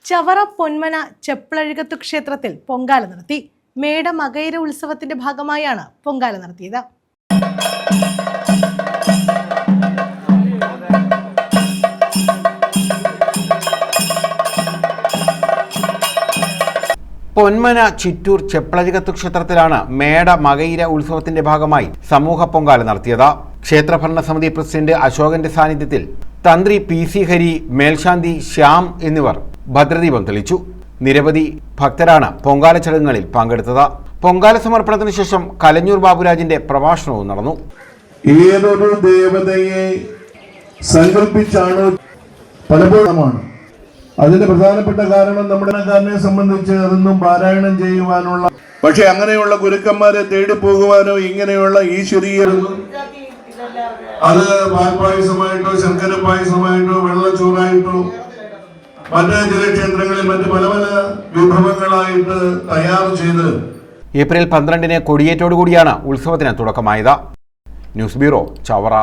ചവറ പൊന്മന ചെപ്പളഴുകത്തു ക്ഷേത്രത്തിൽ പൊങ്കാല നടത്തി. മേട മകയിര ഉത്സവത്തിന്റെ ഭാഗമായാണ് പൊങ്കാല നടത്തിയത്. പൊന്മന ചിറ്റൂർ ചെപ്പളഴുകത്തു ക്ഷേത്രത്തിലാണ് മേട മകയിര ഉത്സവത്തിന്റെ ഭാഗമായി സമൂഹ പൊങ്കാല നടത്തിയത്. ക്ഷേത്രഭരണസമിതി പ്രസിഡന്റ് അശോകന്റെ സാന്നിധ്യത്തിൽ തന്ത്രി PC ഹരി, മേൽശാന്തി ശ്യാം എന്നിവർ ഭദ്രദീപം തെളിച്ചു. നിരവധി ഭക്തരാണ് പൊങ്കാല ചടങ്ങുകളിൽ പങ്കെടുത്തത്. പൊങ്കാല സമർപ്പണത്തിന് ശേഷം കലഞ്ഞൂർ ബാബുരാജിന്റെ പ്രഭാഷണവും നടന്നു. ഏതൊരു ദേവതയെ സങ്കല്പിച്ചാണ് പലപ്പോഴുമാണ്. അതിന്റെ പ്രധാനപ്പെട്ട കാരണം നമ്മുടെ കാരനെ സംബന്ധിച്ച് അതൊന്നും പാരായണം ചെയ്യുവാനുള്ള, പക്ഷെ അങ്ങനെയുള്ള ഗുരുക്കന്മാരെ തേടി പോകുവാനോ ഇങ്ങനെയുള്ള ഈശ്വരീയ അത് പാൽപായസമായിട്ടോ ശർക്കര പായസമായിട്ടോ വെള്ളച്ചോറായിട്ടോ മറ്റ് ചില ക്ഷേത്രങ്ങളിൽ മറ്റ് പല പല വിഭവങ്ങളായിട്ട് തയ്യാർ ചെയ്ത് ഏപ്രിൽ 12-ന് കൊടിയേറ്റോടുകൂടിയാണ് ഉത്സവത്തിന് തുടക്കമായത്. News bureau, Chavara.